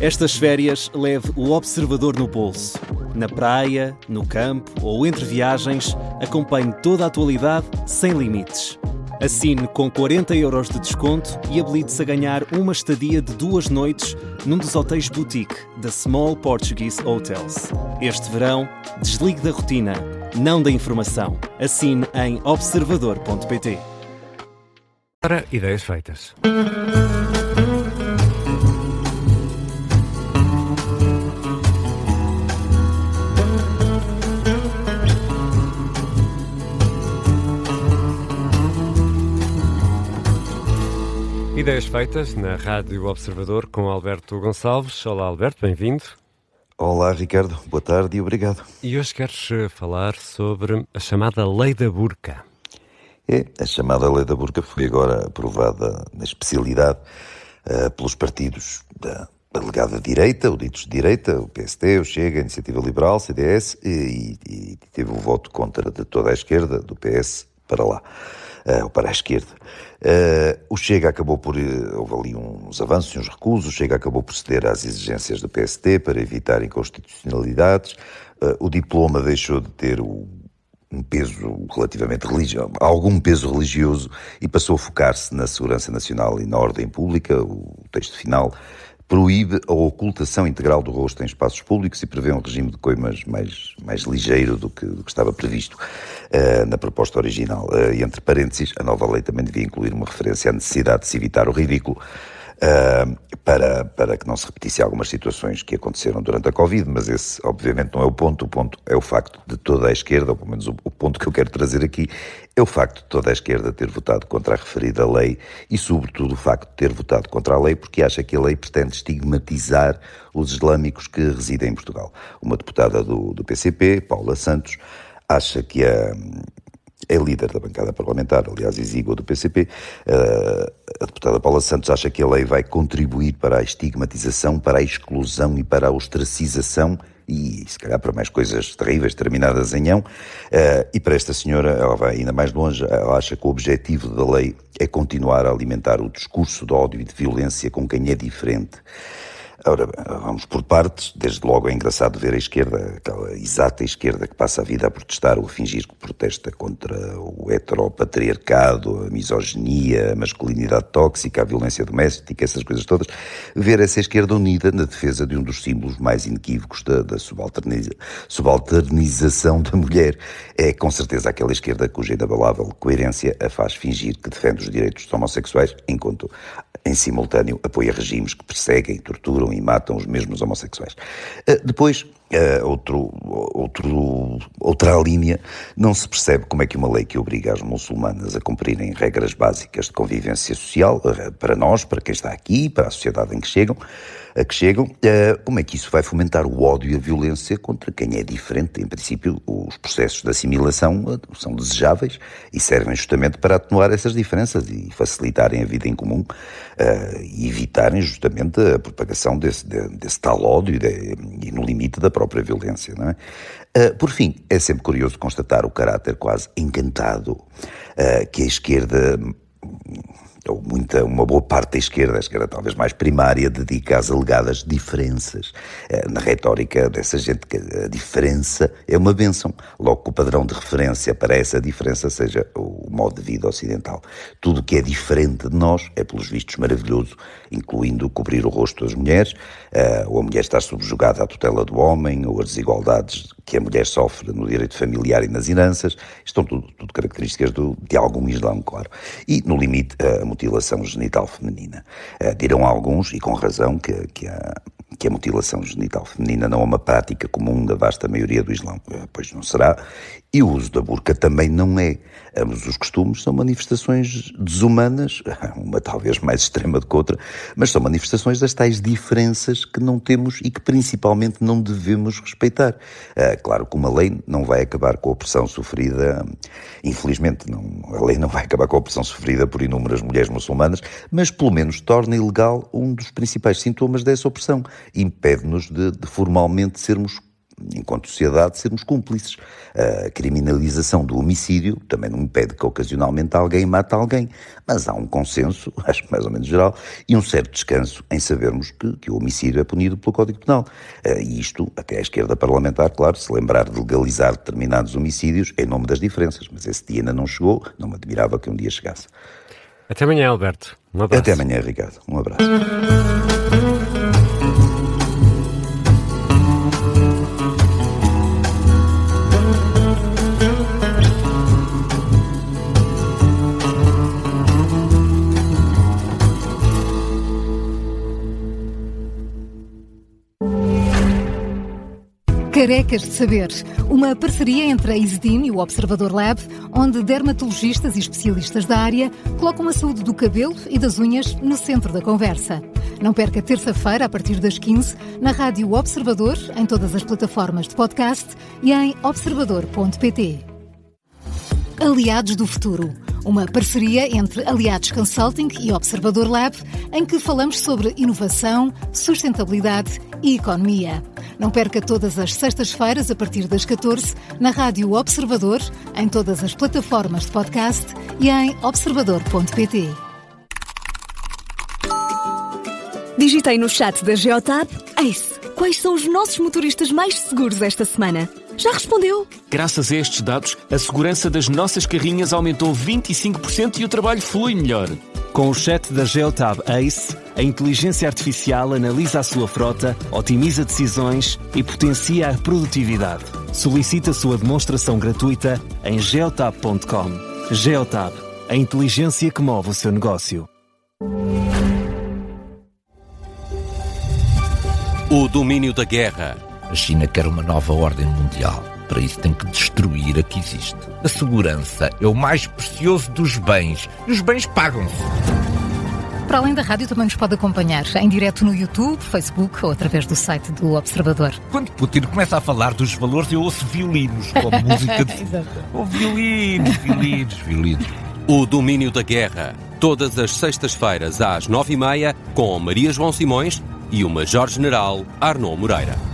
Estas férias leve o Observador no bolso. Na praia, no campo ou entre viagens, acompanhe toda a atualidade sem limites. Assine com 40€ de desconto e habilite-se a ganhar uma estadia de 2 noites num dos hotéis boutique da Small Portuguese Hotels. Este verão, desligue da rotina, não da informação. Assine em observador.pt. Para ideias feitas. Ideias feitas na Rádio Observador com Alberto Gonçalves. Olá, Alberto, bem-vindo. Olá, Ricardo. Boa tarde e obrigado. E hoje queres falar sobre a chamada Lei da Burca. A chamada Lei da Burca foi agora aprovada na especialidade pelos partidos da alegada direita, o ditos de direita, o PSD, o Chega, a Iniciativa Liberal, o CDS, e teve o voto contra de toda a esquerda, do PS para lá. Ou para a esquerda. O Chega acabou por... houve ali uns avanços e uns recusos. O Chega acabou por ceder às exigências do PSD para evitar inconstitucionalidades. O diploma deixou de ter um peso relativamente religioso, algum peso religioso, e passou a focar-se na segurança nacional e na ordem pública. O texto final proíbe a ocultação integral do rosto em espaços públicos e prevê um regime de coimas mais ligeiro do que estava previsto na proposta original. E entre parênteses, a nova lei também devia incluir uma referência à necessidade de se evitar o ridículo para que não se repetisse algumas situações que aconteceram durante a Covid, mas esse obviamente não é o ponto é o facto de toda a esquerda, ou pelo menos o ponto que eu quero trazer aqui, é o facto de toda a esquerda ter votado contra a referida lei e sobretudo o facto de ter votado contra a lei porque acha que a lei pretende estigmatizar os islâmicos que residem em Portugal. Uma deputada do PCP, Paula Santos, acha que é líder da bancada parlamentar, aliás, exígua do PCP, a deputada Paula Santos acha que a lei vai contribuir para a estigmatização, para a exclusão e para a ostracização e, se calhar, para mais coisas terríveis, terminadas em ão. E para esta senhora, ela vai ainda mais longe, ela acha que o objetivo da lei é continuar a alimentar o discurso de ódio e de violência com quem é diferente. Ora, vamos por partes. Desde logo é engraçado ver a esquerda, aquela exata esquerda que passa a vida a protestar ou a fingir que protesta contra o heteropatriarcado, a misoginia, a masculinidade tóxica, a violência doméstica, essas coisas todas. Ver essa esquerda unida na defesa de um dos símbolos mais inequívocos da subalternização da mulher. É com certeza aquela esquerda cuja inabalável coerência a faz fingir que defende os direitos dos homossexuais, enquanto em simultâneo apoia regimes que perseguem, torturam e matam os mesmos homossexuais. Depois, outra linha, não se percebe como é que uma lei que obriga as muçulmanas a cumprirem regras básicas de convivência social, para nós, para quem está aqui, para a sociedade em que chegam, como é que isso vai fomentar o ódio e a violência contra quem é diferente? Em princípio, os processos de assimilação são desejáveis e servem justamente para atenuar essas diferenças e facilitarem a vida em comum e evitarem justamente a propagação desse tal ódio e no limite da própria violência, não é? Por fim, é sempre curioso constatar o caráter quase encantado que a esquerda, ou uma boa parte da esquerda, a esquerda talvez mais primária, dedica às alegadas diferenças. Na retórica dessa gente, que a diferença é uma bênção, logo que o padrão de referência para essa diferença seja o modo de vida ocidental. Tudo o que é diferente de nós é, pelos vistos, maravilhoso, incluindo cobrir o rosto das mulheres, ou a mulher estar subjugada à tutela do homem, ou as desigualdades que a mulher sofre no direito familiar e nas heranças. Estão tudo características de algum islão, claro. E, no limite, a mutilação genital feminina. Dirão alguns, e com razão, que a mutilação genital feminina não é uma prática comum da vasta maioria do Islão. Pois não será. E o uso da burca também não é. Ambos os costumes são manifestações desumanas, uma talvez mais extrema do que outra, mas são manifestações das tais diferenças que não temos e que principalmente não devemos respeitar. Claro que uma lei não vai acabar com a opressão sofrida, infelizmente, a lei não vai acabar com a opressão sofrida por inúmeras mulheres muçulmanas, mas pelo menos torna ilegal um dos principais sintomas dessa opressão. Impede-nos de formalmente sermos enquanto sociedade, sermos cúmplices. A criminalização do homicídio também não impede que ocasionalmente alguém mate alguém, mas há um consenso, acho que mais ou menos geral, e um certo descanso em sabermos que o homicídio é punido pelo Código Penal. E isto, até a esquerda parlamentar, claro, se lembrar de legalizar determinados homicídios em nome das diferenças, mas esse dia ainda não chegou, não me admirava que um dia chegasse. Até amanhã, Alberto. Um abraço. Até amanhã, Ricardo. Um abraço. Carecas de Saber, uma parceria entre a Isdin e o Observador Lab, onde dermatologistas e especialistas da área colocam a saúde do cabelo e das unhas no centro da conversa. Não perca terça-feira, a partir das 15, na Rádio Observador, em todas as plataformas de podcast e em observador.pt. Aliados do Futuro, uma parceria entre Aliados Consulting e Observador Lab, em que falamos sobre inovação, sustentabilidade e economia. Não perca todas as sextas-feiras, a partir das 14, na Rádio Observador, em todas as plataformas de podcast e em observador.pt. Digitei no chat da Geotab: Ace, quais são os nossos motoristas mais seguros esta semana? Já respondeu? Graças a estes dados, a segurança das nossas carrinhas aumentou 25% e o trabalho flui melhor. Com o chat da Geotab Ace, a inteligência artificial analisa a sua frota, otimiza decisões e potencia a produtividade. Solicite a sua demonstração gratuita em geotab.com. Geotab, a inteligência que move o seu negócio. O domínio da guerra. A China quer uma nova ordem mundial. Para isso tem que destruir a que existe. A segurança é o mais precioso dos bens. E os bens pagam-se. Para além da rádio, também nos pode acompanhar em direto no YouTube, Facebook ou através do site do Observador. Quando Putin começa a falar dos valores, eu ouço violinos, com música de... Oh, violinos. O domínio da guerra. Todas as sextas-feiras às 9h30, com Maria João Simões e o Major-General Arnaud Moreira.